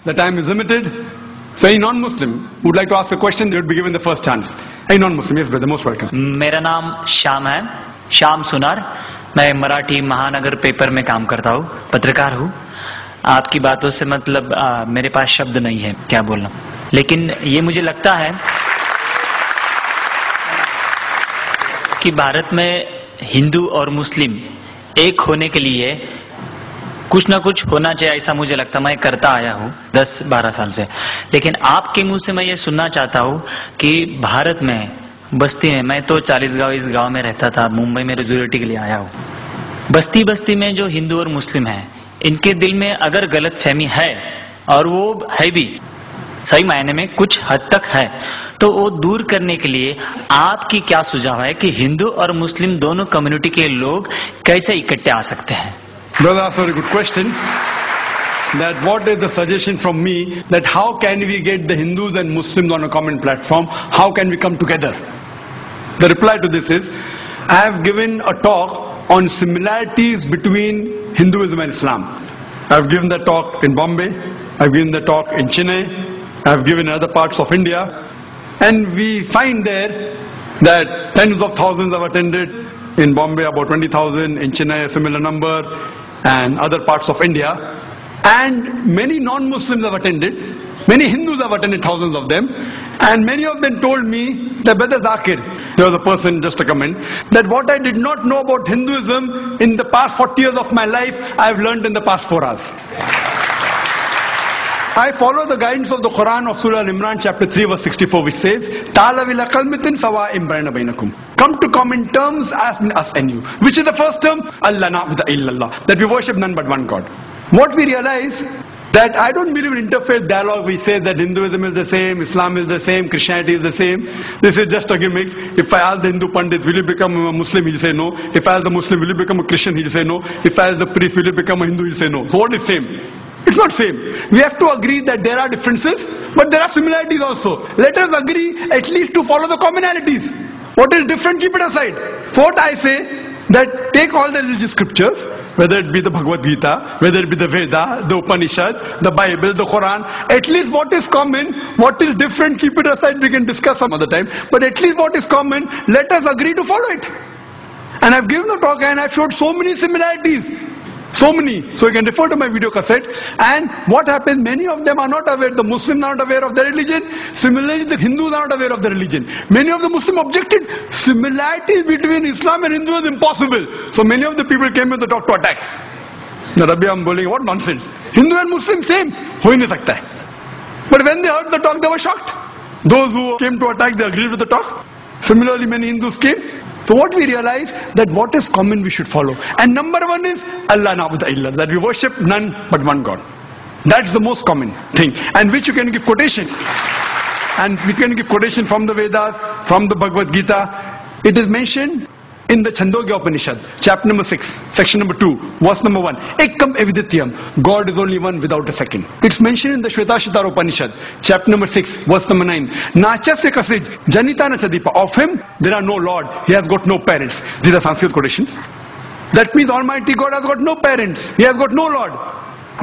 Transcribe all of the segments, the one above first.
The time is limited. So any non-Muslim who would like to ask a question, they would be given the first chance. Any non-Muslim? Yes, brother, most welcome. मेरा नाम श्याम है, श्याम सुनार. मैं मराठी महानगर paper में काम करता हूँ, पत्रकार हूँ. आपकी बातों से मतलब मेरे पास शब्द नहीं है क्या बोलना, लेकिन ये मुझे लगता है कि भारत में हिंदू और मुस्लिम एक होने के लिए कुछ ना कुछ होना चाहिए, ऐसा मुझे लगता है. मैं करता आया हूँ 10-12 साल से. लेकिन आपके मुंह से मैं ये सुनना चाहता हूँ कि भारत में बस्ती में, मैं तो 40 गांव इस गांव में रहता था, मुंबई में रेगुलरिटी के लिए आया हूँ. बस्ती बस्ती में जो हिंदू और मुस्लिम हैं, इनके दिल में अगर गलत फहमी है, और वो है भी सही मायने में कुछ हद तक है, तो वो दूर करने के लिए आपकी क्या सुझाव है कि हिंदू और मुस्लिम दोनों कम्युनिटी के लोग कैसे इकट्ठे आ सकते हैं? Brother asked a very good question. That what is the suggestion from me that how can we get the Hindus and Muslims on a common platform? How can we come together? The reply to this is, I have given a talk on similarities between Hinduism and Islam. I have given that talk in Bombay. I have given the talk in Chennai. I have given in other parts of India. And we find there that tens of thousands have attended. In Bombay about 20,000, in Chennai a similar number, and other parts of India. And many non-Muslims have attended. Many Hindus have attended, thousands of them. And many of them told me that, Brother Zakir, there was a person, just a comment, that what I did not know about Hinduism in the past 40 years of my life, I have learned in the past 4 hours. I follow the guidance of the Quran of Surah Al-Imran chapter 3 verse 64, which says, Ta'ala kalmitin sawa'im bainakum. Come to common terms as us and you. Which is the first term? Allah na'budu illallah. That we worship none but one God. What we realize, that I don't believe in interfaith dialogue. We say that Hinduism is the same, Islam is the same, Christianity is the same. This is just a gimmick. If I ask the Hindu Pandit, will you become a Muslim? He'll say no. If I ask the Muslim, will you become a Christian? He'll say no. If I ask the priest, will you become a Hindu? He'll say no. So what is same? It's not same. We have to agree that there are differences, but there are similarities also. Let us agree at least to follow the commonalities. What is different, keep it aside. So what I say, that take all the religious scriptures, whether it be the Bhagavad Gita, whether it be the Veda, the Upanishad, the Bible, the Quran, at least what is common, what is different, keep it aside, we can discuss some other time, but at least what is common, let us agree to follow it. And I've given the talk and I've showed so many similarities. So many. So you can refer to my video cassette. And what happens, many of them are not aware. The Muslims are not aware of their religion. Similarly, the Hindus are not aware of their religion. Many of the Muslims objected. Similarities between Islam and Hindu is impossible. So many of the people came with the talk to attack. Now Rabbi, I'm bowling, what nonsense. Hindu and Muslim same. Ho hi nahi sakta hai. But when they heard the talk, they were shocked. Those who came to attack, they agreed with the talk. Similarly, many Hindus came. So what we realize, that what is common we should follow. And number one is Allah na'budu illallah, that we worship none but one God. That's the most common thing, and which you can give quotations. And we can give quotation from the Vedas, from the Bhagavad Gita. It is mentioned in the Chandogya Upanishad, chapter number 6, section number 2, verse number 1. Ekam evidityam, God is only one without a second. It's mentioned in the Shvetashvatara Upanishad, chapter number 6, verse number 9. Nachasya kasij, janita nachadipa. Of him, there are no Lord. He has got no parents. These are Sanskrit quotations. That means Almighty God has got no parents. He has got no Lord.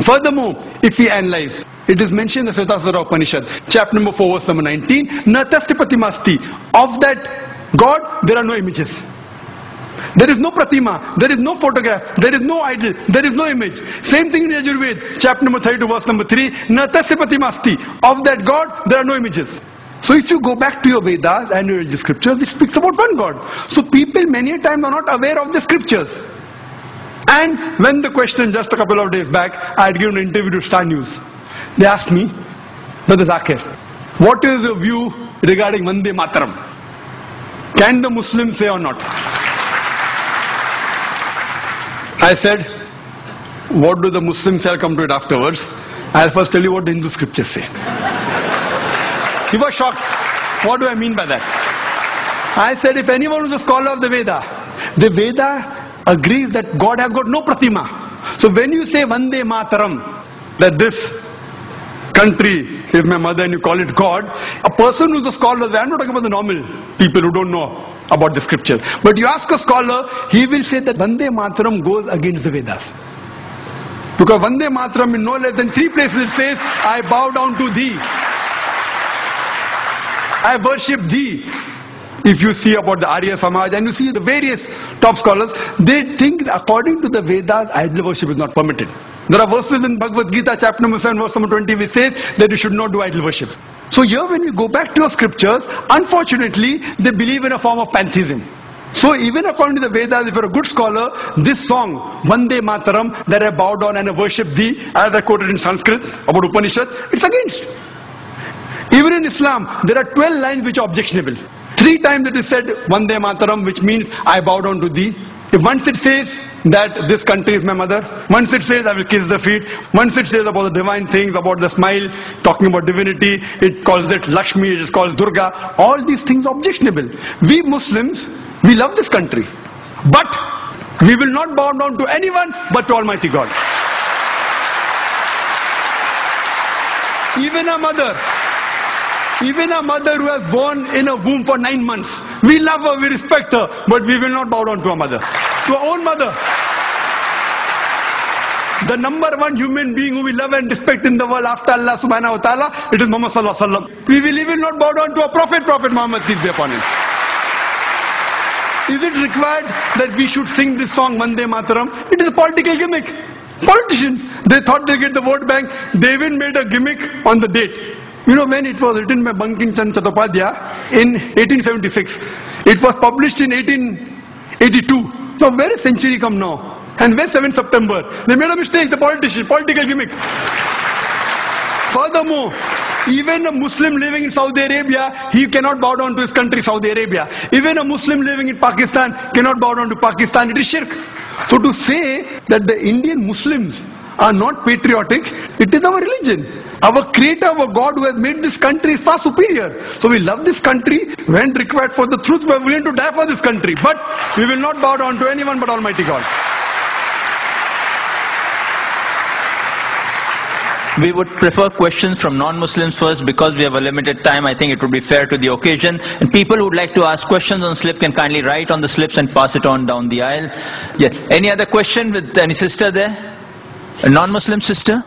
Furthermore, if we analyze, it is mentioned in the Shvetashvatara Upanishad, chapter number 4, verse number 19. Natasti pratimasti. Of that God, there are no images. There is no pratima, there is no photograph, there is no idol, there is no image. Same thing in Yajurved, chapter number 32, verse number 3. Natasya pratimasti. Of that God, there are no images. So if you go back to your Vedas and your religious scriptures, it speaks about one God. So people many a time are not aware of the scriptures. And when the question just a couple of days back, I had given an interview to Star News. They asked me, Brother Zakir, what is your view regarding Vande Mataram? Can the Muslims say or not? I said, what do the Muslims say? I'll come to it afterwards. I'll first tell you what the Hindu scriptures say. He was shocked. What do I mean by that? I said, if anyone who's a scholar of the Veda agrees that God has got no pratima. So when you say Vande Mataram, that this country is my mother and you call it God, a person who's a scholar, I'm not talking about the normal people who don't know about the scriptures, but you ask a scholar, he will say that Vande Mataram goes against the Vedas. Because Vande Mataram in no less than 3 places it says, I bow down to thee. I worship thee. If you see about the Arya Samaj and you see the various top scholars, they think that according to the Vedas, idol worship is not permitted. There are verses in Bhagavad Gita chapter number 7 verse number 20 which says that you should not do idol worship. So here when we go back to your scriptures, unfortunately they believe in a form of pantheism. So even according to the Vedas, if you're a good scholar, this song, Vande Mataram, that I bow down and I worship thee, as I quoted in Sanskrit about Upanishad, it's against. Even in Islam, there are 12 lines which are objectionable. 3 times it is said Vande Mataram, which means I bow down to thee. If once it says that this country is my mother, once it says I will kiss the feet, once it says about the divine things, about the smile, talking about divinity, it calls it Lakshmi, it is called Durga. All these things are objectionable. We Muslims, we love this country, but we will not bow down to anyone but to Almighty God. Even a mother who has born in a womb for 9 months, we love her, we respect her, but we will not bow down to our mother, to our own mother. The number 1 human being who we love and respect in the world after Allah subhanahu wa ta'ala, it is Muhammad sallallahu alaihi wasallam. We will even not bow down to a Prophet Muhammad, peace be upon him. Is it required that we should sing this song Vande Mataram? It is a political gimmick. Politicians, they thought they get the vote bank, they even made a gimmick on the date. You know when it was written by Bankim Chand Chattopadhyay in 1876. It was published in 1882. So where is century come now? And where 7th September? They made a mistake, the political gimmick. Furthermore, even a Muslim living in Saudi Arabia, he cannot bow down to his country, Saudi Arabia. Even a Muslim living in Pakistan cannot bow down to Pakistan. It is shirk. So to say that the Indian Muslims are not patriotic, it is our religion. Our creator, our God who has made this country is far superior. So we love this country. When required for the truth, we are willing to die for this country. But we will not bow down to anyone but Almighty God. We would prefer questions from non-Muslims first because we have a limited time. I think it would be fair to the occasion. And people who would like to ask questions on slip can kindly write on the slips and pass it on down the aisle. Yeah. Any other question with any sister there? A non-Muslim sister?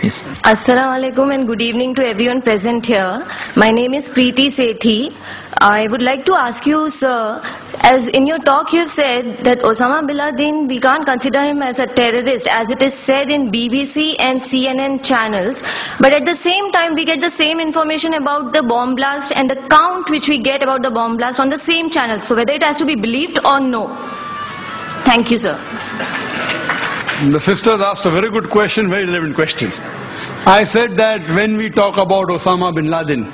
Yes. Assalamu alaikum and good evening to everyone present here. My name is Preeti Sethi. I would like to ask you, sir, as in your talk you have said that Osama bin Laden, we can't consider him as a terrorist as it is said in BBC and CNN channels. But at the same time we get the same information about the bomb blast and the count which we get about the bomb blast on the same channels. So whether it has to be believed or no. Thank you, sir. The sisters asked a very good question, very relevant question. I said that when we talk about Osama bin Laden,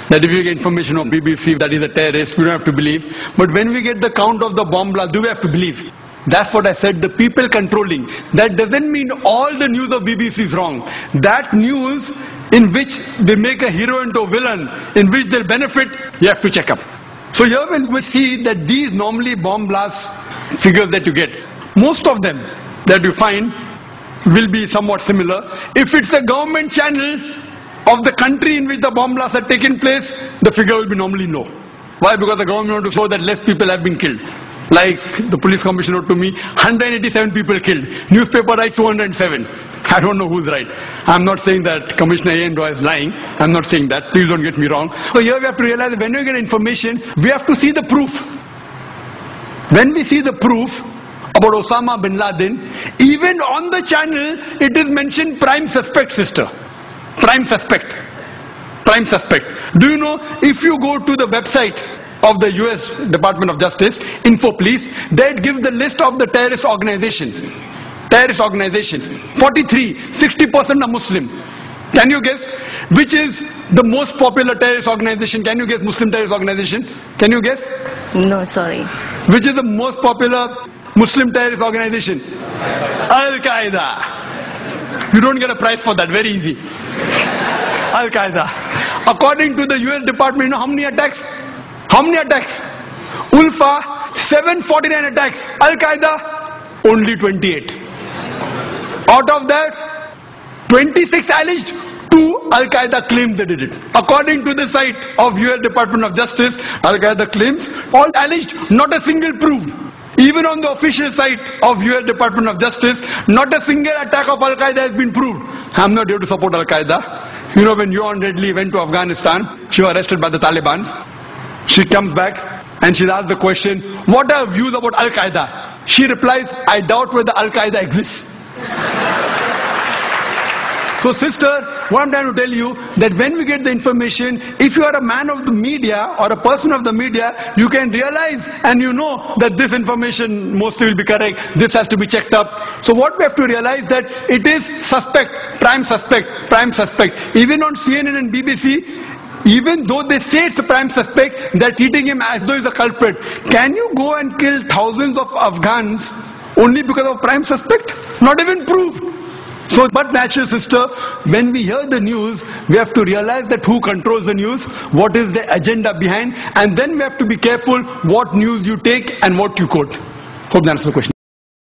that if you get information from BBC that he's a terrorist, we don't have to believe. But when we get the count of the bomb blast, do we have to believe? That's what I said, the people controlling. That doesn't mean all the news of BBC is wrong. That news in which they make a hero into a villain, in which they'll benefit, you have to check up. So here when we see that these normally bomb blast figures that you get, most of them that you find will be somewhat similar. If it's a government channel of the country in which the bomb blasts have taken place, the figure will be normally low. Why? Because the government wants to show that less people have been killed. Like the police commissioner wrote to me, 187 people killed. Newspaper writes 207. I don't know who's right. I'm not saying that Commissioner A. is lying. I'm not saying that. Please don't get me wrong. So here we have to realize that when we get information, we have to see the proof. When we see the proof about Osama bin Laden, even on the channel, it is mentioned prime suspect, sister. Prime suspect. Prime suspect. Do you know, if you go to the website of the US Department of Justice, Info Police, that gives the list of the terrorist organizations. Terrorist organizations. 43, 60% are Muslim. Can you guess which is the most popular terrorist organization? Can you guess Muslim terrorist organization? Can you guess? No, sorry. Which is the most popular Muslim terrorist organization? Al-Qaeda. You don't get a prize for that, very easy. Al-Qaeda. According to the US Department, you know how many attacks? How many attacks? Ulfa, 749 attacks. Al-Qaeda, only 28. Out of that, 26 alleged, 2 Al-Qaeda claims they did it. According to the site of US Department of Justice, Al-Qaeda claims, all alleged, not a single proved. Even on the official site of US Department of Justice, not a single attack of Al-Qaeda has been proved. I'm not here to support Al-Qaeda. You know, when Yohan Redley went to Afghanistan, she was arrested by the Taliban. She comes back and she's asked the question, what are your views about Al-Qaeda? She replies, I doubt whether Al-Qaeda exists. So sister, what I'm trying to tell you, that when we get the information, if you are a man of the media or a person of the media, you can realize and you know that this information mostly will be correct, this has to be checked up. So what we have to realize that it is suspect, prime suspect, prime suspect. Even on CNN and BBC, even though they say it's a prime suspect, they're treating him as though he's a culprit. Can you go and kill thousands of Afghans only because of prime suspect? Not even proved. So, but natural sister, when we hear the news, we have to realize that who controls the news, what is the agenda behind, and then we have to be careful what news you take and what you quote. Hope that answers the question.